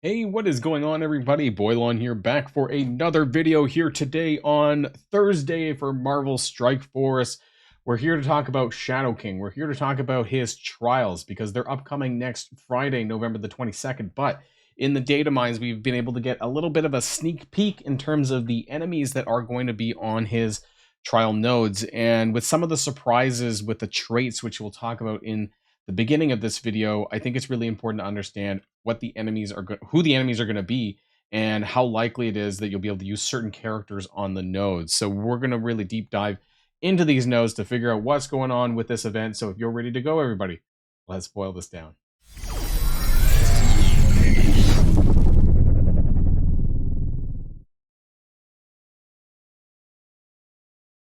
Hey, what is going on, everybody? Boilon here, back for another video here today on Thursday for Marvel Strike Force. We're here to talk about Shadow King. We're here to talk about his trials because they're upcoming next Friday, November the 22nd. But in the data mines, we've been able to get a little bit of a sneak peek in terms of the enemies that are going to be on his trial nodes. And with some of the surprises with the traits, which we'll talk about in the beginning of this video, I think it's really important to understand what the enemies are who the enemies are going to be and how likely it is that you'll be able to use certain characters on the nodes. So we're going to really deep dive into these nodes to figure out what's going on with this event. So if you're ready to go, everybody, let's boil this down.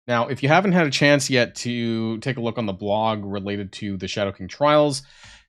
Now, if you haven't had a chance yet to take a look on the blog related to the Shadow King trials,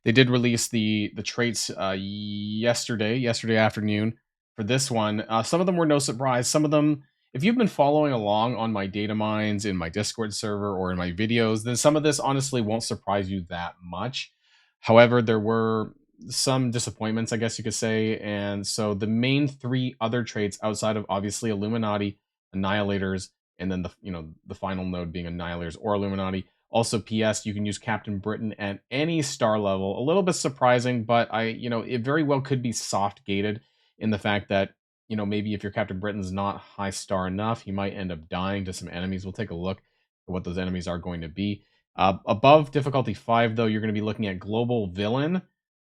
they did release the traits yesterday afternoon for this one. Some of them were no surprise. Some of them, if you've been following along on my data mines in my Discord server or in my videos, then some of this honestly won't surprise you that much. However, there were some disappointments, I guess you could say. And so the main three other traits outside of obviously Illuminati, Annihilators, and then the final node being Annihilators or Illuminati. Also, PS, you can use Captain Britain at any star level. A little bit surprising, but it very well could be soft gated in the fact that maybe if your Captain Britain's not high star enough, he might end up dying to some enemies. We'll take a look at what those enemies are going to be. Above difficulty 5, though, you're going to be looking at Global Villain,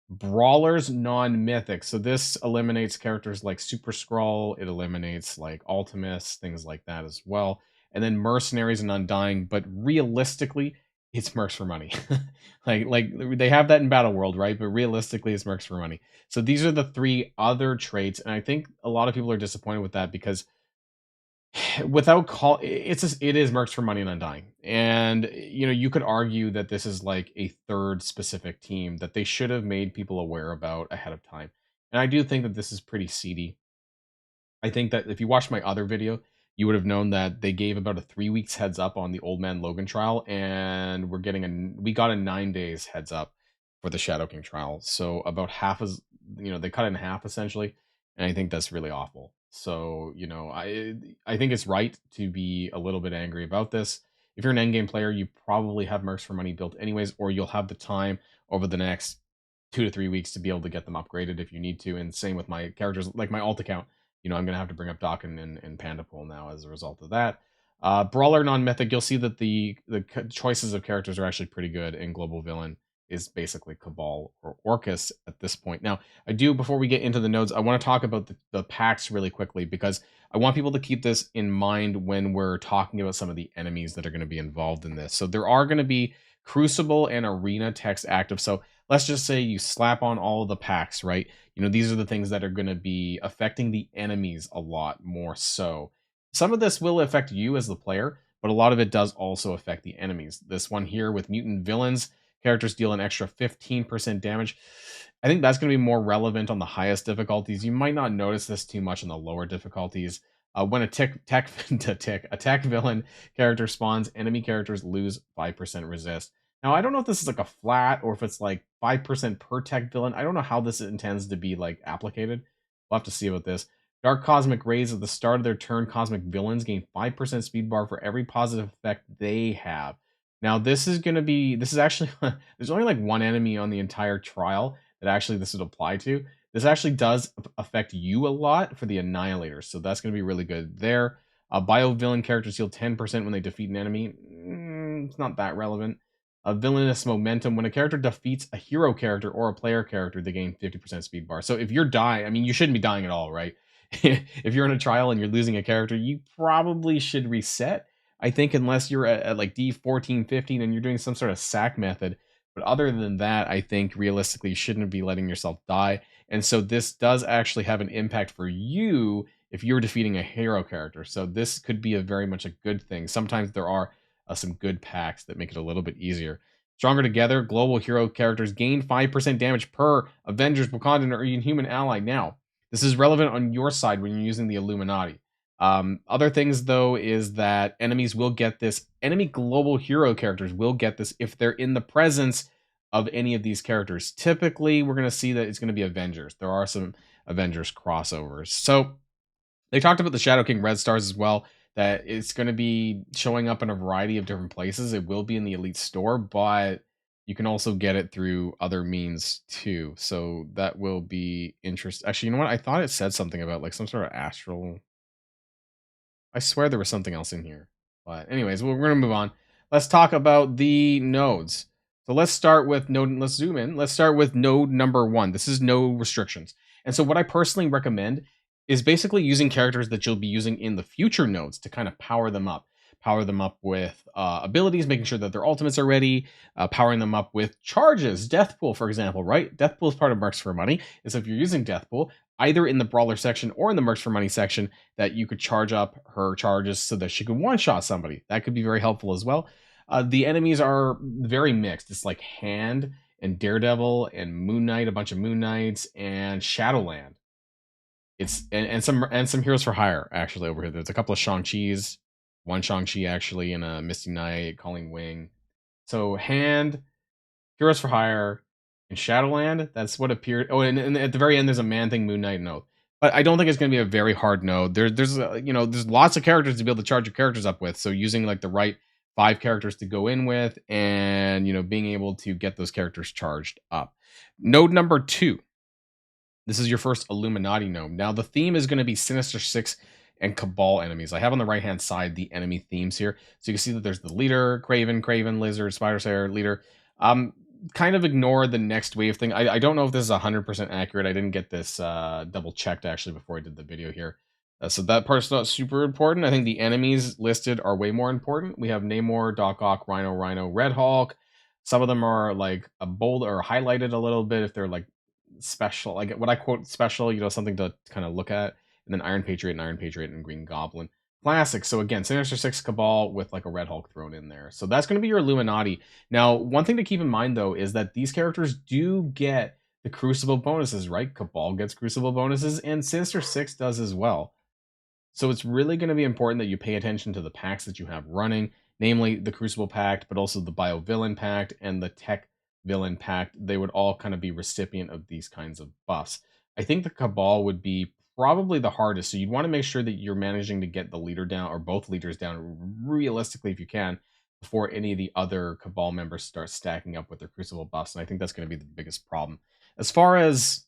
Brawlers, non-mythic. So this eliminates characters like Super Skrull. It eliminates like Ultimus, things like that as well. And then Mercenaries and Undying. But realistically, it's mercs for money. like they have that in Battle World, right? But realistically, it's mercs for money. So these are the three other traits, and I think a lot of people are disappointed with that because without call it is mercs for money and undying, and you could argue that this is like a third specific team that they should have made people aware about ahead of time, and I do think that this is pretty seedy. I think that if you watched my other video, you would have known that they gave about a 3 weeks heads up on the Old Man Logan trial, and we got a 9 days heads up for the Shadow King trial. So about half as they cut it in half essentially, and I think that's really awful. So I think it's right to be a little bit angry about this. If you're an endgame player, you probably have mercs for money built anyways, or you'll have the time over the next 2 to 3 weeks to be able to get them upgraded if you need to. And same with my characters, like my alt account. I'm going to have to bring up Dawkin and Pandapool now as a result of that. Brawler non-mythic, you'll see that the choices of characters are actually pretty good, and Global Villain is basically Cabal or Orcus at this point. Now, before we get into the nodes, I want to talk about the packs really quickly because I want people to keep this in mind when we're talking about some of the enemies that are going to be involved in this. So there are going to be Crucible and Arena text active. So let's just say you slap on all of the packs, right? These are the things that are going to be affecting the enemies a lot more so. Some of this will affect you as the player, but a lot of it does also affect the enemies. This one here with mutant villains, characters deal an extra 15% damage. I think that's going to be more relevant on the highest difficulties. You might not notice this too much on the lower difficulties. When a attack villain character spawns, enemy characters lose 5% resist. Now, I don't know if this is like a flat or if it's like 5% per tech villain. I don't know how this intends to be like applicated. We'll have to see about this. Dark Cosmic Rays at the start of their turn, cosmic villains gain 5% speed bar for every positive effect they have. Now, this is actually, there's only like one enemy on the entire trial that actually this would apply to. This actually does affect you a lot for the Annihilators, so that's going to be really good there. Bio villain characters heal 10% when they defeat an enemy. It's not that relevant. Villainous momentum. When a character defeats a hero character or a player character, they gain 50% speed bar. So if you're dying, I mean, you shouldn't be dying at all, right? If you're in a trial and you're losing a character, you probably should reset. I think unless you're at like D14, 15 and you're doing some sort of sack method. But other than that, I think realistically you shouldn't be letting yourself die. And so this does actually have an impact for you if you're defeating a hero character. So this could be a very much a good thing. Sometimes there are some good packs that make it a little bit easier. Stronger Together, global hero characters gain 5% damage per Avengers, Wakandan, or Inhuman ally. Now, this is relevant on your side when you're using the Illuminati. Other things, though, is that enemies will get this. Enemy global hero characters will get this if they're in the presence of any of these characters. Typically, we're going to see that it's going to be Avengers. There are some Avengers crossovers. So they talked about the Shadow King Red Stars as well, that it's going to be showing up in a variety of different places. It will be in the Elite Store, but you can also get it through other means too. So that will be interesting. Actually, you know what? I thought it said something about like some sort of astral. I swear there was something else in here. But anyways, we're going to move on. Let's talk about the nodes. So let's start with node. Let's zoom in. Let's start with node number 1. This is no restrictions. And so what I personally recommend is basically using characters that you'll be using in the future nodes to kind of power them up. Power them up with abilities, making sure that their ultimates are ready, powering them up with charges. Deathpool, for example, right? Deathpool is part of Mercs for Money. And so if you're using Deathpool, either in the Brawler section or in the Mercs for Money section, that you could charge up her charges so that she could one-shot somebody. That could be very helpful as well. The enemies are very mixed. It's like Hand and Daredevil and Moon Knight, a bunch of Moon Knights, and Shadowland. It's and some heroes for hire actually over here. There's a couple of Shang-Chi's, one Shang-Chi actually, and a Misty Knight, Calling Wing. So Hand, Heroes for Hire, and Shadowland. That's what appeared. Oh, and at the very end, there's a Man Thing, Moon Knight node. But I don't think it's going to be a very hard node. There's there's lots of characters to be able to charge your characters up with. So using like the right 5 characters to go in with, and being able to get those characters charged up. Node number 2. This is your first Illuminati node. Now the theme is going to be Sinister Six and Cabal enemies. I have on the right hand side the enemy themes here. So you can see that there's the leader, Craven, Lizard, Spider Slayer, leader. Kind of ignore the next wave thing. I don't know if this is 100% accurate. I didn't get this double checked actually before I did the video here. So that part's not super important. I think the enemies listed are way more important. We have Namor, Doc Ock, Rhino, Red Hulk. Some of them are like a bold or highlighted a little bit if they're like special, like what I quote special, something to kind of look at. And then Iron Patriot and Green Goblin. Classic. So again, Sinister Six Cabal with like a Red Hulk thrown in there. So that's going to be your Illuminati. Now, one thing to keep in mind though is that these characters do get the Crucible bonuses, right? Cabal gets Crucible bonuses and Sinister Six does as well. So it's really going to be important that you pay attention to the packs that you have running, namely the Crucible Pact, but also the Bio Villain Pact and the Tech Villain Pact. They would all kind of be recipient of these kinds of buffs. I think the Cabal would be probably the hardest. So you'd want to make sure that you're managing to get the leader down or both leaders down realistically if you can before any of the other Cabal members start stacking up with their Crucible buffs. And I think that's going to be the biggest problem. As far as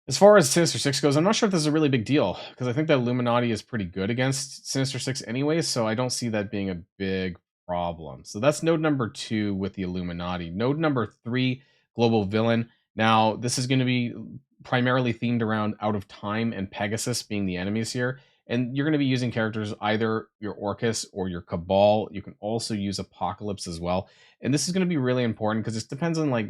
Sinister Six goes, I'm not sure if this is a really big deal, because I think that Illuminati is pretty good against Sinister Six anyway, so I don't see that being a big problem. So that's node number 2 with the Illuminati. Node number 3, Global Villain. Now, this is going to be primarily themed around Out of Time and Pegasus being the enemies here. And you're going to be using characters either your Orcus or your Cabal. You can also use Apocalypse as well. And this is going to be really important because it depends on like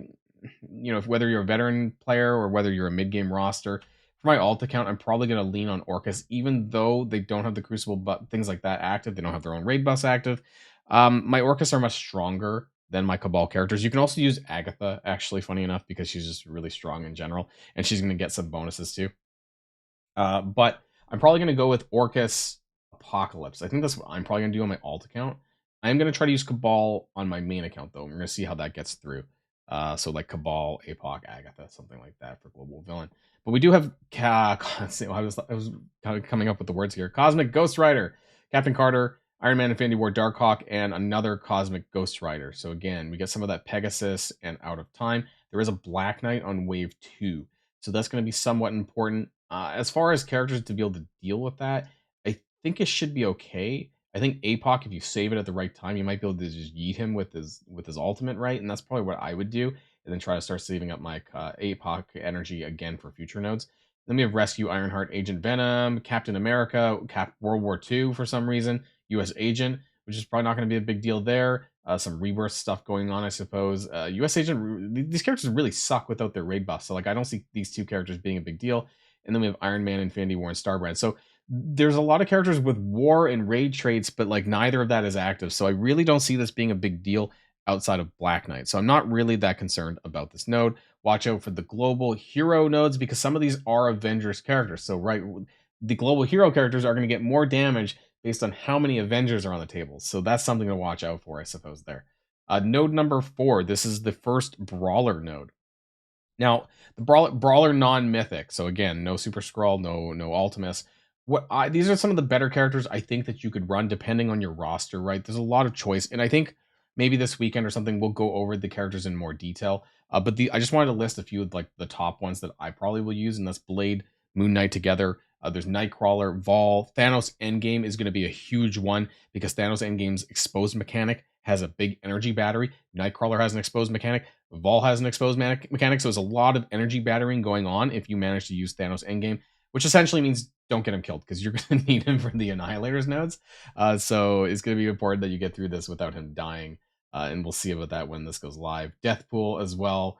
whether you're a veteran player or whether you're a mid-game roster. For my alt account, I'm probably going to lean on Orcus, even though they don't have the Crucible, but things like that active. They don't have their own raid buffs active. My Orcus are much stronger than my Cabal characters. You can also use Agatha, actually, funny enough, because she's just really strong in general, and she's going to get some bonuses too. But I'm probably going to go with Orcus Apocalypse. I think that's what I'm probably going to do on my alt account. I'm going to try to use Cabal on my main account, though. We're going to see how that gets through. So like Cabal, APOC, Agatha, something like that for Global Villain. But we do have I was kind of coming up with the words here. Cosmic Ghost Rider, Captain Carter, Iron Man, Infinity War, Darkhawk, and another Cosmic Ghost Rider. So again, we get some of that Pegasus and Out of Time. There is a Black Knight on Wave 2. So that's going to be somewhat important. As far as characters to be able to deal with that, I think it should be okay. I think APOC, if you save it at the right time, you might be able to just yeet him with his ultimate, right? And that's probably what I would do, and then try to start saving up my APOC energy again for future nodes. Then we have Rescue, Ironheart, Agent Venom, Captain America, World War II for some reason, U.S. Agent, which is probably not going to be a big deal there. Some Rebirth stuff going on, I suppose. U.S. Agent, these characters really suck without their raid buffs, so like I don't see these two characters being a big deal. And then we have Iron Man, Infinity War, and Starbrand. So there's a lot of characters with war and raid traits, but like neither of that is active. So I really don't see this being a big deal outside of Black Knight. So I'm not really that concerned about this node. Watch out for the global hero nodes because some of these are Avengers characters. So right, the global hero characters are going to get more damage based on how many Avengers are on the table. So that's something to watch out for, I suppose, there. Node number 4, this is the first Brawler node. Now, the Brawler non-mythic, so again, no Super Skrull, no Ultimus. These are some of the better characters I think that you could run depending on your roster, right? There's a lot of choice, and I think maybe this weekend or something we'll go over the characters in more detail. But I just wanted to list a few of like the top ones that I probably will use, and that's Blade, Moon Knight together. There's Nightcrawler, Vol, Thanos Endgame is going to be a huge one because Thanos Endgame's exposed mechanic has a big energy battery. Nightcrawler has an exposed mechanic. Vol has an exposed mechanic, so there's a lot of energy battering going on if you manage to use Thanos Endgame, which essentially means don't get him killed because you're going to need him for the Annihilators nodes. So it's going to be important that you get through this without him dying, and we'll see about that when this goes live. Deathpool as well,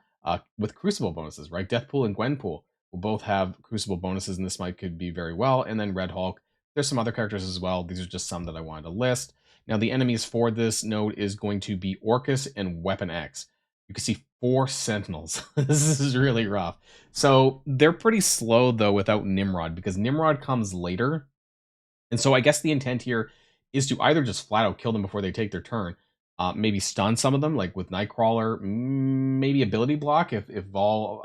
with Crucible bonuses, right? Deathpool and Gwenpool will both have Crucible bonuses, and this could be very well. And then Red Hulk. There's some other characters as well. These are just some that I wanted to list. Now, the enemies for this node is going to be Orcus and Weapon X. You can see 4 Sentinels. This is really rough. So they're pretty slow, though, without Nimrod, because Nimrod comes later. And so I guess the intent here is to either just flat out kill them before they take their turn, maybe stun some of them, like with Nightcrawler, maybe ability block if Vol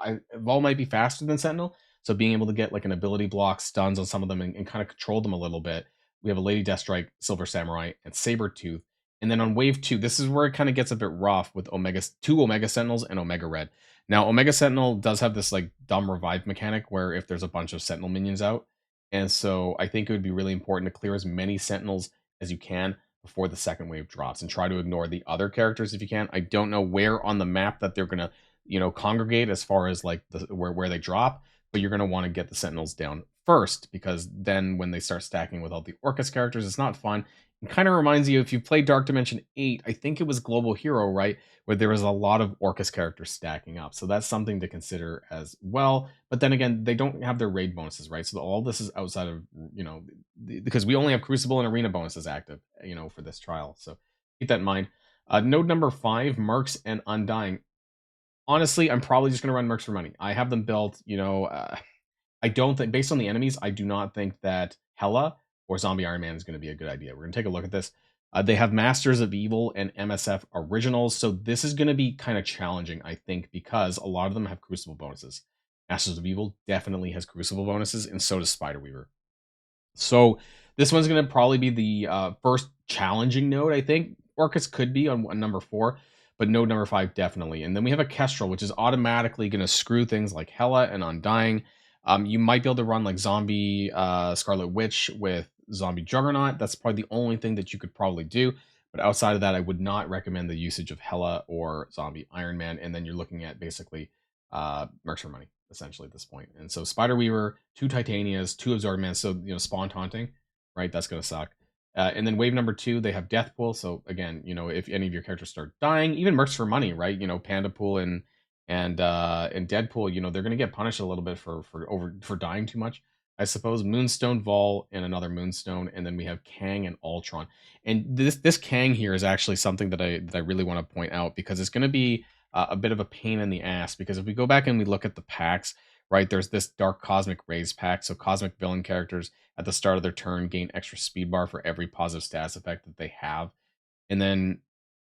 might be faster than Sentinel. So being able to get like an ability block, stuns on some of them, and kind of control them a little bit. We have a Lady Deathstrike, Silver Samurai, and Sabretooth. And then on wave 2, this is where it kind of gets a bit rough with 2 Omega Sentinels and Omega Red. Now, Omega Sentinel does have this like dumb revive mechanic where if there's a bunch of Sentinel minions out, and so I think it would be really important to clear as many Sentinels as you can before the second wave drops and try to ignore the other characters if you can. I don't know where on the map that they're going to, congregate as far as like where they drop, but you're going to want to get the Sentinels down first because then when they start stacking with all the Orcus characters, it's not fun. It kind of reminds you if you played Dark Dimension 8, I think it was Global Hero, right? Where there was a lot of Orcus characters stacking up. So that's something to consider as well. But then again, they don't have their raid bonuses, right? So all this is outside of, because we only have Crucible and Arena bonuses active, for this trial. So keep that in mind. Node number 5, Mercs and Undying. Honestly, I'm probably just going to run Mercs for money. I have them built, I don't think, based on the enemies, I do not think that Hela or Zombie Iron Man is going to be a good idea. We're going to take a look at this. They have Masters of Evil and MSF Originals, so this is going to be kind of challenging, I think, because a lot of them have Crucible bonuses. Masters of Evil definitely has Crucible bonuses, and so does Spider-Weaver. So this one's going to probably be the first challenging node, I think. Orcus could be on number 4, but node number 5 definitely. And then we have a Kestrel, which is automatically going to screw things like Hela and Undying. You might be able to run like Zombie Scarlet Witch with Zombie Juggernaut. That's probably the only thing that you could probably do. But outside of that, I would not recommend the usage of Hela or Zombie Iron Man. And then you're looking at basically Mercs for money, essentially, at this point. And so Spider-Weaver, 2 Titanias, 2 Absorbman. So, Spawn Taunting, right? That's going to suck. And then wave number 2, they have Deathpool. So again, if any of your characters start dying, even Mercs for money, right? Pandapool and Deadpool, they're going to get punished a little bit for dying too much, I suppose. Moonstone, Vol, and another Moonstone, and then we have Kang and Ultron. And this Kang here is actually something that I really want to point out because it's going to be a bit of a pain in the ass. Because if we go back and we look at the packs, right, there's this Dark Cosmic Rays pack. So cosmic villain characters at the start of their turn gain extra speed bar for every positive status effect that they have, and then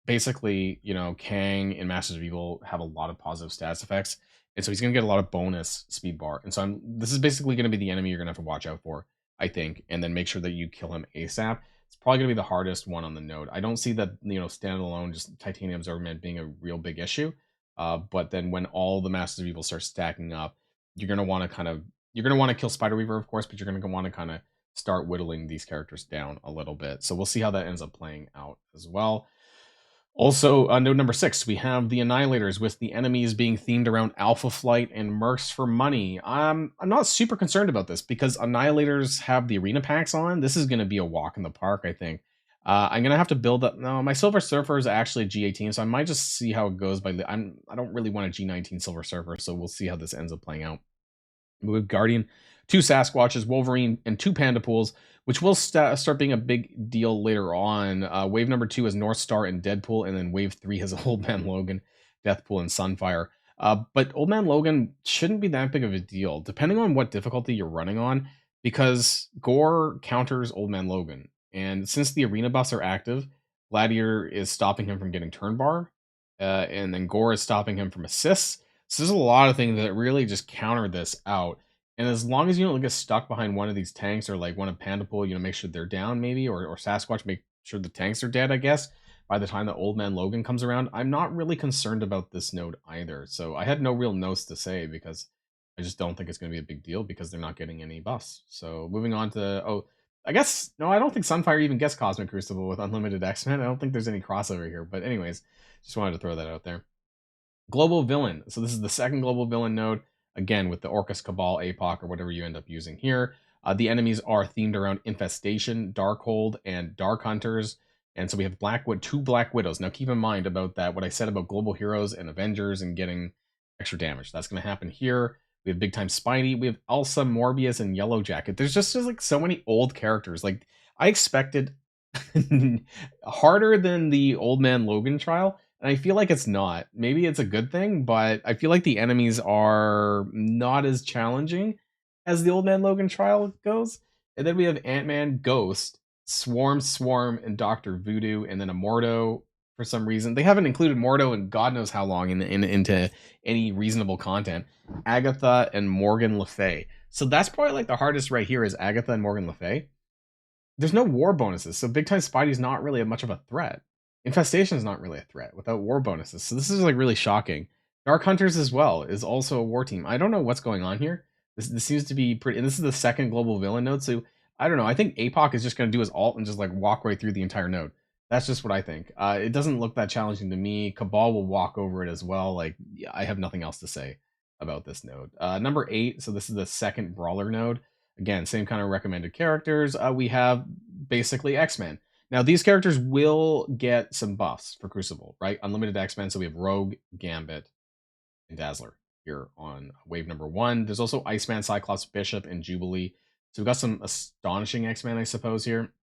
basically, Kang and Masters of Evil have a lot of positive stats effects, and so he's going to get a lot of bonus speed bar. And so this is basically going to be the enemy you're going to have to watch out for, I think, and then make sure that you kill him ASAP. It's probably going to be the hardest one on the node. I don't see that, standalone, just Titanium Absorbment being a real big issue. But then when all the Masters of Evil start stacking up, you're going to want to kill Spider-Weaver, of course, but you're going to want to kind of start whittling these characters down a little bit. So we'll see how that ends up playing out as well. Also, node number 6, we have the Annihilators, with the enemies being themed around Alpha Flight and Mercs for money. I'm not super concerned about this because Annihilators have the arena packs on. This is going to be a walk in the park, I think. I'm going to have to build up. No, my Silver Surfer is actually a G18, so I might just see how it goes. I don't really want a G19 Silver Surfer, so we'll see how this ends up playing out. We have Guardian, 2 Sasquatches, Wolverine, and 2 Pandapools, which will start being a big deal later on. Wave number 2 is North Star and Deadpool, and then wave 3 has Old Man Logan, Deathpool, and Sunfire. But Old Man Logan shouldn't be that big of a deal, depending on what difficulty you're running on, because Gore counters Old Man Logan. And since the arena buffs are active, Gladiator is stopping him from getting turn bar, and then Gore is stopping him from assists. So there's a lot of things that really just counter this out. And as long as you don't get stuck behind one of these tanks or like one of Pandapool, make sure they're down maybe, or Sasquatch, make sure the tanks are dead, I guess, by the time the Old Man Logan comes around. I'm not really concerned about this node either. So I had no real notes to say because I just don't think it's going to be a big deal because they're not getting any buffs. So moving on to, I guess, no, I don't think Sunfire even gets Cosmic Crucible with Unlimited X-Men. I don't think there's any crossover here. But anyways, just wanted to throw that out there. Global Villain. So this is the second Global Villain node. Again, with the Orcus Cabal, APOC, or whatever you end up using here. The enemies are themed around Infestation, Darkhold, and Dark Hunters. And so we have two Black Widows. Now keep in mind about that, what I said about Global Heroes and Avengers and getting extra damage. That's going to happen here. We have Big Time Spidey. We have Elsa, Morbius, and Yellow Jacket. There's just like so many old characters. Like I expected harder than the Old Man Logan trial. And I feel like it's not. Maybe it's a good thing, but I feel like the enemies are not as challenging as the Old Man Logan trial goes. And then we have Ant-Man, Ghost, Swarm, and Dr. Voodoo, and then a Mordo for some reason. They haven't included Mordo in God knows how long into any reasonable content. Agatha and Morgan Le Fay. So that's probably like the hardest right here is Agatha and Morgan Le Fay. There's no war bonuses, so Big Time Spidey's not really much of a threat. Infestation is not really a threat without war bonuses, so this is like really shocking. Dark Hunters as well is also a war team. I don't know what's going on here. This seems to be pretty, and this is the second global villain node, so I don't know. I think APOC is just going to do his ult and just like walk right through the entire node. That's just what I think. It doesn't look that challenging to me. Cabal will walk over it as well. Like, yeah, I have nothing else to say about this node. Number 8, so this is the second brawler node. Again, same kind of recommended characters. We have basically X-Men. Now, these characters will get some buffs for Crucible, right? Unlimited X-Men, so we have Rogue, Gambit, and Dazzler here on wave number 1. There's also Iceman, Cyclops, Bishop, and Jubilee. So we've got some astonishing X-Men, I suppose, here,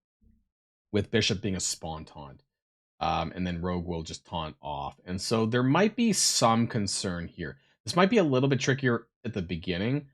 with Bishop being a spawn taunt. And then Rogue will just taunt off. And so there might be some concern here. This might be a little bit trickier at the beginning,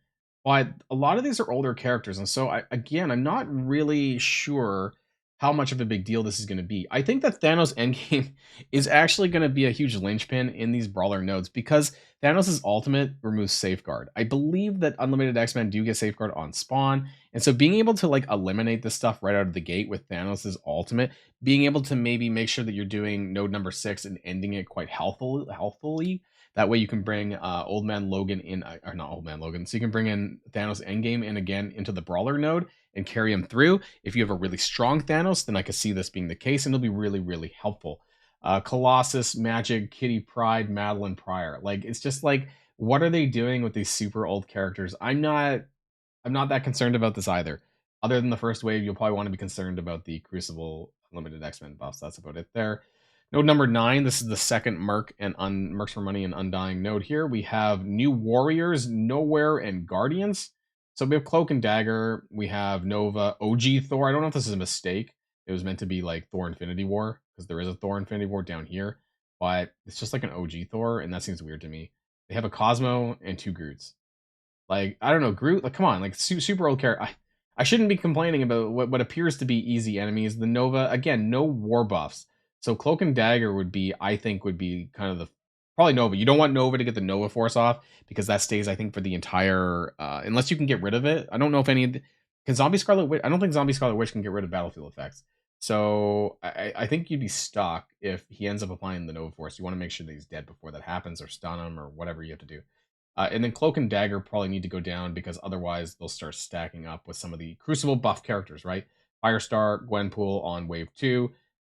but a lot of these are older characters. And so, I'm not really sure how much of a big deal this is going to be. I think that Thanos Endgame is actually going to be a huge linchpin in these brawler nodes because Thanos' ultimate removes Safeguard. I believe that Unlimited X-Men do get Safeguard on spawn. And so being able to like eliminate this stuff right out of the gate with Thanos' ultimate, being able to maybe make sure that you're doing node number 6 and ending it quite healthfully. That way you can bring Old Man Logan in, or not Old Man Logan, so you can bring in Thanos Endgame in again into the Brawler node and carry him through. If you have a really strong Thanos, then I could see this being the case, and it'll be really, really helpful. Colossus, Magic, Kitty Pryde, Madeline Pryor. Like, it's just like, what are they doing with these super old characters? I'm not that concerned about this either. Other than the first wave, you'll probably want to be concerned about the Crucible Limited X-Men buffs. That's about it there. Node number 9, this is the second Merc and Mercs for Money and Undying node here. We have New Warriors, Nowhere, and Guardians. So we have Cloak and Dagger. We have Nova, OG Thor. I don't know if this is a mistake. It was meant to be like Thor Infinity War, because there is a Thor Infinity War down here. But it's just like an OG Thor, and that seems weird to me. They have a Cosmo and 2 Groots. Like, I don't know, Groot, like, come on, like, super old character. I shouldn't be complaining about what appears to be easy enemies. The Nova, again, no war buffs. So Cloak and Dagger would be kind of the, probably Nova. You don't want Nova to get the Nova Force off, because that stays, I think, for the entire, unless you can get rid of it. I don't know if any, can Zombie Scarlet Witch, I don't think Zombie Scarlet Witch can get rid of battlefield effects. So I think you'd be stuck if he ends up applying the Nova Force. You want to make sure that he's dead before that happens, or stun him, or whatever you have to do. And then Cloak and Dagger probably need to go down, because otherwise they'll start stacking up with some of the Crucible buff characters, right? Firestar, Gwenpool on wave 2.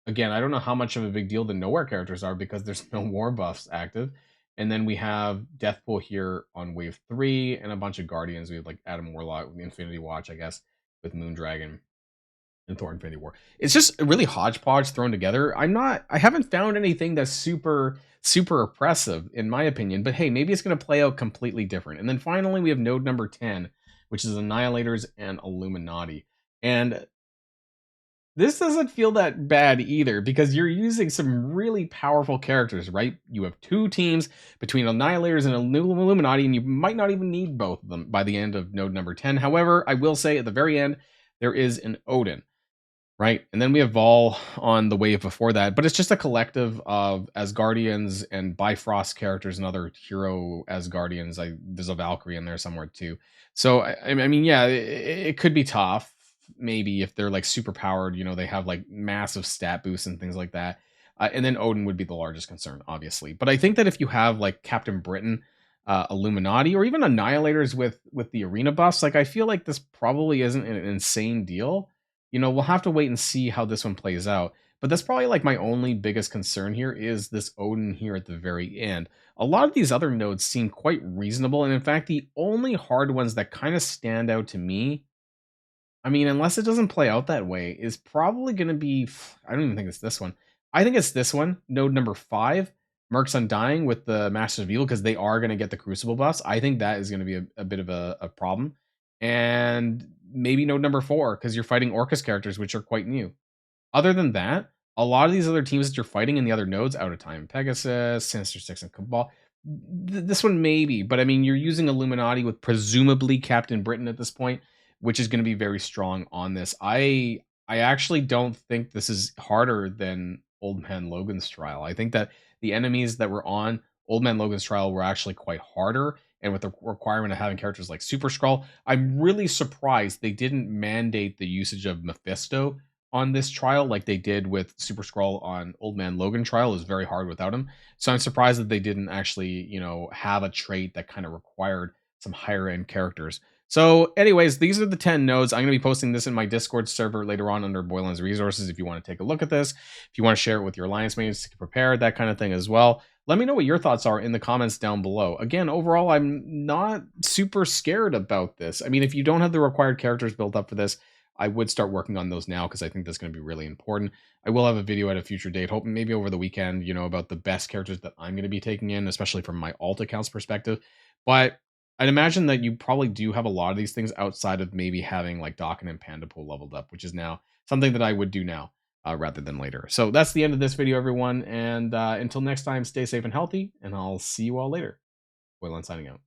Again, I don't know how much of a big deal the Nowhere characters are, because there's no war buffs active. And then we have Deathpool here on wave 3, and a bunch of Guardians. We have like Adam Warlock, Infinity Watch, I guess, with Moondragon and Thor Infinity War. It's just really hodgepodge thrown together. I haven't found anything that's super oppressive, in my opinion, but hey, maybe it's going to play out completely different. And then finally, we have node number 10, which is Annihilators and Illuminati. And this doesn't feel that bad either, because you're using some really powerful characters, right? You have 2 teams between Annihilators and Illuminati, and you might not even need both of them by the end of node number 10. However, I will say at the very end, there is an Odin. right? And then we have Vol on the wave before that, but it's just a collective of Asgardians and Bifrost characters and other hero Asgardians. There's a Valkyrie in there somewhere too. So I mean, yeah, it could be tough. Maybe if they're like super powered, they have like massive stat boosts and things like that. And then Odin would be the largest concern, obviously. But I think that if you have like Captain Britain, Illuminati, or even Annihilators with the arena buffs, like I feel like this probably isn't an insane deal. We'll have to wait and see how this one plays out. But that's probably like my only biggest concern here is this Odin here at the very end. A lot of these other nodes seem quite reasonable. And in fact, the only hard ones that kind of stand out to me, I mean, unless it doesn't play out that way, is probably going to be, I don't even think it's this one. I think it's this one, node number 5, Mercs Undying with the Masters of Evil, because they are going to get the Crucible buffs. I think that is going to be a bit of a problem. And maybe node number 4, because you're fighting Orcus characters, which are quite new. Other than that, a lot of these other teams that you're fighting in the other nodes, Out of Time, Pegasus, Sinister Six, and Cabal, this one maybe, but I mean, you're using Illuminati with presumably Captain Britain at this point, which is going to be very strong on this. I actually don't think this is harder than Old Man Logan's trial. I think that the enemies that were on Old Man Logan's trial were actually quite harder, and with the requirement of having characters like Super Skrull, I'm really surprised they didn't mandate the usage of Mephisto on this trial like they did with Super Skrull on Old Man Logan trial. It was very hard without him. So I'm surprised that they didn't actually, have a trait that kind of required some higher end characters. So, anyways, these are the 10 nodes. I'm going to be posting this in my Discord server later on under Boilon's resources if you want to take a look at this. If you want to share it with your alliance mates to prepare, that kind of thing as well. Let me know what your thoughts are in the comments down below. Again, overall, I'm not super scared about this. I mean, if you don't have the required characters built up for this, I would start working on those now because I think that's going to be really important. I will have a video at a future date, hoping maybe over the weekend, about the best characters that I'm going to be taking in, especially from my alt accounts perspective. But I'd imagine that you probably do have a lot of these things outside of maybe having like Dakin and Pandapool leveled up, which is now something that I would do now rather than later. So that's the end of this video, everyone. And until next time, stay safe and healthy, and I'll see you all later. Boilon signing out.